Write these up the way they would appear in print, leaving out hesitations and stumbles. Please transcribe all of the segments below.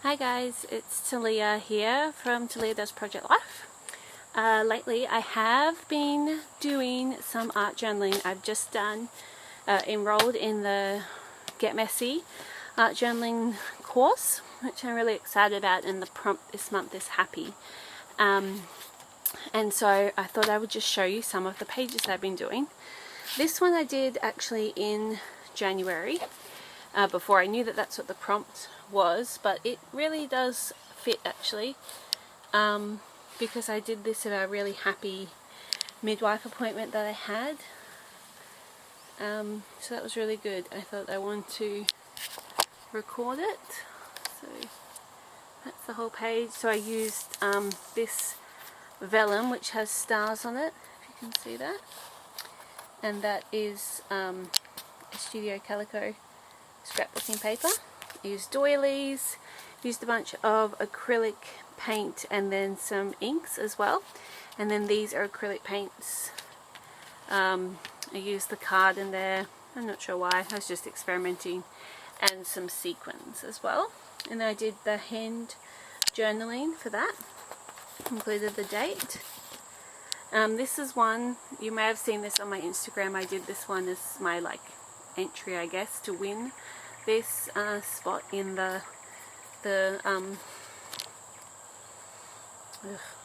Hi guys, it's Talia here from Talia Does Project Life. Lately I have been doing some art journaling. I've just enrolled in the Get Messy art journaling course, which I'm really excited about, and the prompt this month is happy. And so I thought I would just show you some of the pages I've been doing. This one I did actually in January, before I knew that that's what the prompt was, but it really does fit actually, because I did this at a really happy midwife appointment that I had, so that was really good. I thought I wanted to record it, so that's the whole page. So I used this vellum which has stars on it, if you can see that, and that is a Studio Calico scrapbooking paper. I used doilies, used a bunch of acrylic paint and then some inks as well, and then these are acrylic paints. I used the card in there, I'm not sure why, I was just experimenting, and some sequins as well. And I did the hand journaling for that, included the date. This is one, you may have seen this on my Instagram. I did this one as my entry, I guess, to win this spot in the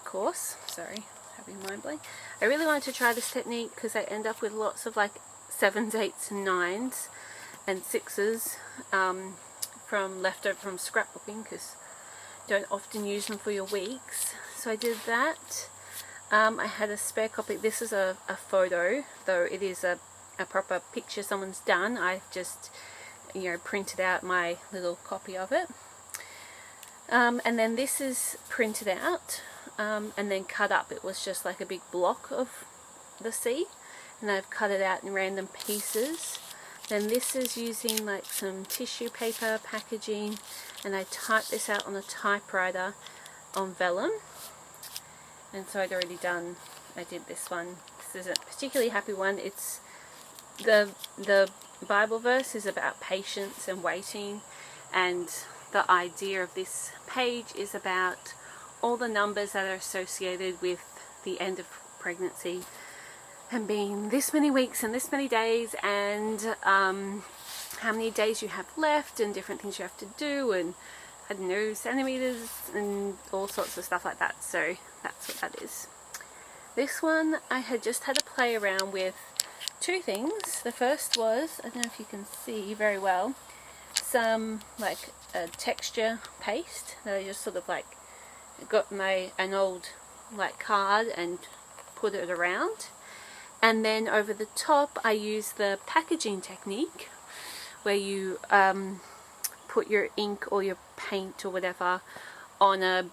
course. Sorry, having mind blank. I really wanted to try this technique because I end up with lots of 7s, 8s and 9s and 6s from leftover from scrapbooking, because don't often use them for your weeks. So I did that. I had a spare copy. This is a photo, though it is a proper picture someone's done. I've just printed out my little copy of it, and then this is printed out and then cut up. It was just like a big block of the sea, and I've cut it out in random pieces. Then this is using some tissue paper packaging, and I typed this out on a typewriter on vellum. And so I did this one. This is a particularly happy one. It's the Bible verse is about patience and waiting, and the idea of this page is about all the numbers that are associated with the end of pregnancy and being this many weeks and this many days, and how many days you have left and different things you have to do, and I don't know, centimeters and all sorts of stuff like that. So that's what that is. This one I had just had to play around with two things. The first was, I don't know if you can see very well, some a texture paste that I just sort of got an old card and put it around, and then over the top I used the packaging technique where you put your ink or your paint or whatever on a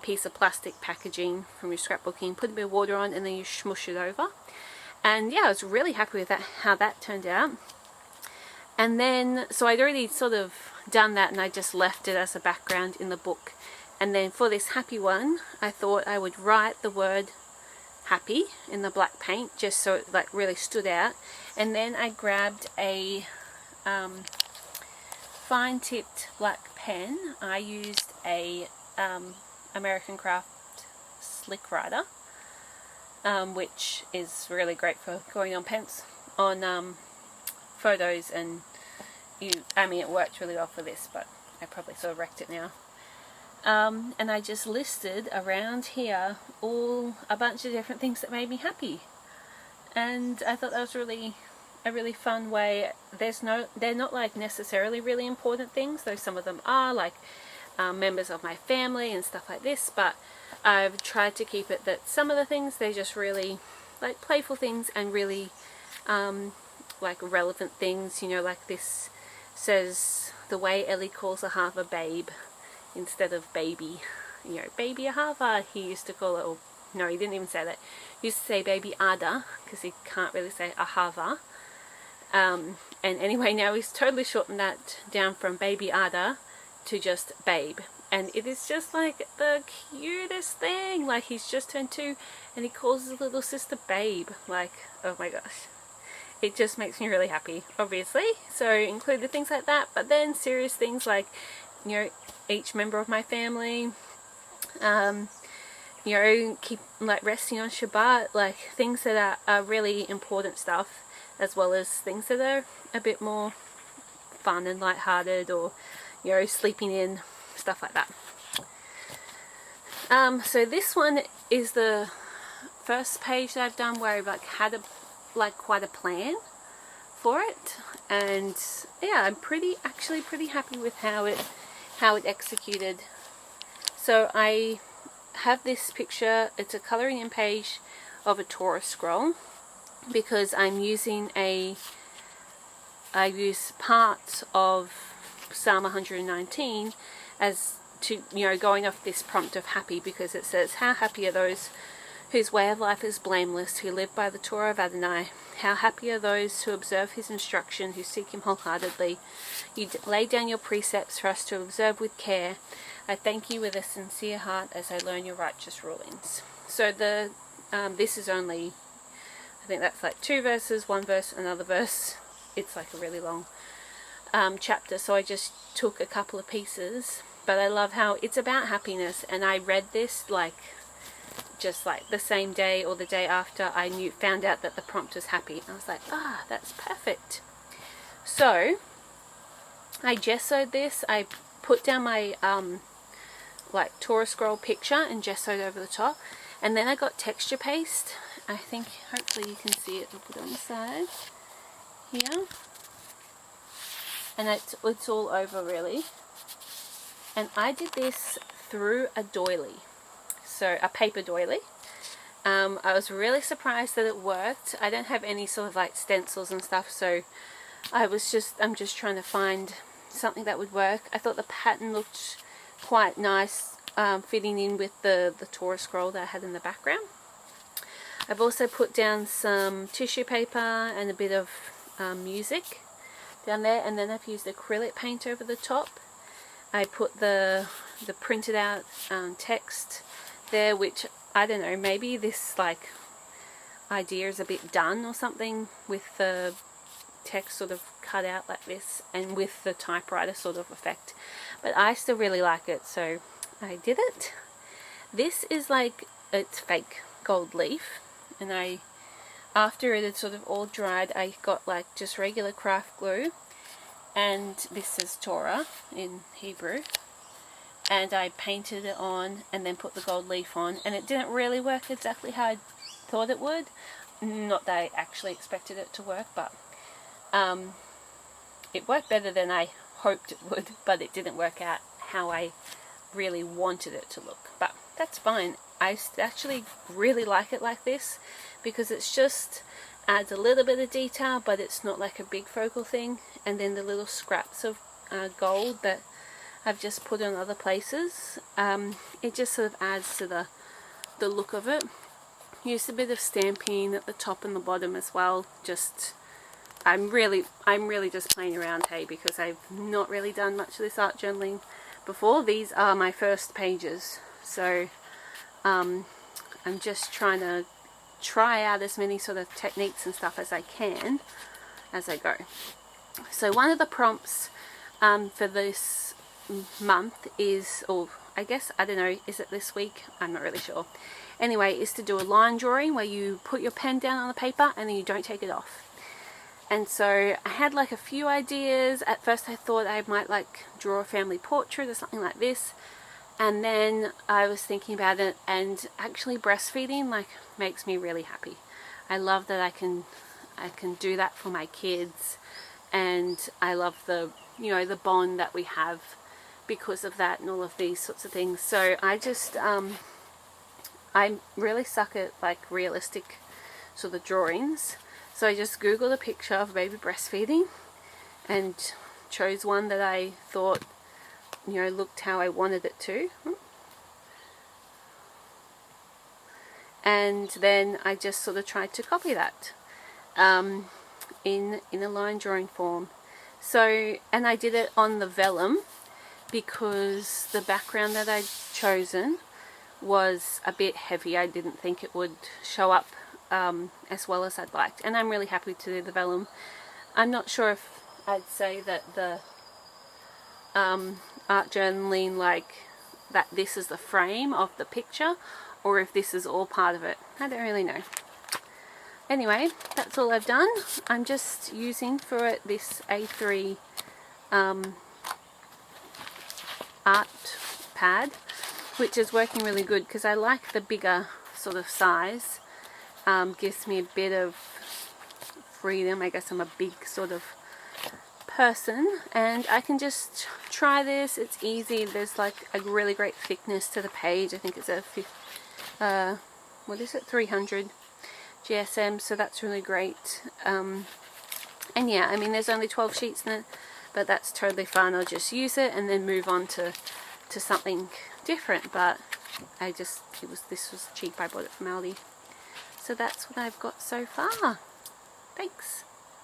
piece of plastic packaging from your scrapbooking, put a bit of water on, and then you smush it over. And yeah, I was really happy with how that turned out. And then, so I'd already sort of done that, and I just left it as a background in the book. And then for this happy one, I thought I would write the word happy in the black paint, just so it really stood out. And then I grabbed a fine-tipped black pen. I used a American Craft Slick Writer, which is really great for going on photos, and it worked really well for this, but I probably sort of wrecked it now. And I just listed around here a bunch of different things that made me happy, and I thought that was a really fun way. They're not necessarily really important things, though some of them are, members of my family and stuff like this, but I've tried to keep it that some of the things, they're just really playful things and really relevant things. This says, the way Ellie calls a half a babe instead of baby. Baby Ahava, he used to call it, or no, he didn't even say that. He used to say baby Ada, because he can't really say Ahava. And anyway, now he's totally shortened that down from baby Ada to just babe. And it is just the cutest thing. He's just turned 2 and he calls his little sister babe. Oh my gosh. It just makes me really happy, obviously. So included things like that, but then serious things you know, each member of my family. You know, keep like resting on Shabbat, like things that are really important stuff, as well as things that are a bit more fun and lighthearted, or you know, sleeping in, stuff like that. So this one is the first page that I've done where I've like had quite a plan for it, and yeah, I'm actually pretty happy with how it executed. So I have this picture, it's a colouring in page of a Torah scroll, because I'm using I use parts of Psalm 119 as to, you know, going off this prompt of happy, because it says, how happy are those whose way of life is blameless, who live by the Torah of Adonai. How happy are those who observe his instruction, who seek him wholeheartedly. You lay down your precepts for us to observe with care. I thank you with a sincere heart as I learn your righteous rulings. So this is only, I think that's like 2 verses, 1 verse, another verse. It's like a really long chapter, so I just took a couple of pieces. But I love how it's about happiness, and I read this like just like the same day or the day after I found out that the prompt was happy. I was like, that's perfect. So I gessoed this. I put down my like Torah scroll picture and gessoed over the top, and then I got texture paste. I think hopefully you can see it. I'll put it on the side here, and it's all over really. And I did this through a doily, so a paper doily. I was really surprised that it worked. I don't have any sort of like stencils and stuff, so I'm just trying to find something that would work. I thought the pattern looked quite nice, fitting in with the Torah scroll that I had in the background. I've also put down some tissue paper and a bit of music down there, and then I've used acrylic paint over the top. I put the printed out text there, which I don't know, maybe this like idea is a bit done or something, with the text sort of cut out like this and with the typewriter sort of effect, but I still really like it, so I did it. This is like, it's fake gold leaf, and after it had sort of all dried, I got like just regular craft glue, and this is Torah in Hebrew, and I painted it on and then put the gold leaf on, and it didn't really work exactly how I thought it would. Not that I actually expected it to work, but it worked better than I hoped it would, but it didn't work out how I really wanted it to look, but that's fine. I actually really like it like this, because it's just adds a little bit of detail, but it's not like a big focal thing. And then the little scraps of gold that I've just put in other places, it just sort of adds to the look of it. Used a bit of stamping at the top and the bottom as well. Just I'm really just playing around, hey, because I've not really done much of this art journaling before. These are my first pages, so I'm just trying to try out as many sort of techniques and stuff as I can as I go. So one of the prompts for this month is, or I guess, I don't know, is it this week? I'm not really sure. Anyway, is to do a line drawing where you put your pen down on the paper and then you don't take it off. And so I had like a few ideas. At first I thought I might like draw a family portrait or something like this, and then I was thinking about it, and actually breastfeeding like makes me really happy. I love that I can do that for my kids, and I love the, you know, the bond that we have because of that and all of these sorts of things. So I just I really suck at like realistic sort of drawings. So I just googled a picture of baby breastfeeding and chose one that I thought, you know, looked how I wanted it to. And then I just sort of tried to copy that in a line drawing form. So, and I did it on the vellum because the background that I'd chosen was a bit heavy. I didn't think it would show up as well as I'd liked, and I'm really happy to do the vellum. I'm not sure if I'd say that the art journaling like that this is the frame of the picture, or if this is all part of it. I don't really know. Anyway, that's all I've done. I'm just using for it this A3 art pad, which is working really good because I like the bigger sort of size. Gives me a bit of freedom. I guess I'm a big sort of person, and I can just try this. It's easy. There's like a really great thickness to the page. I think it's a what is it, 300 GSM, so that's really great. And yeah, I mean there's only 12 sheets in it, but that's totally fine. I'll just use it and then move on to something different. But this was cheap. I bought it from Aldi. So that's what I've got so far. Thanks.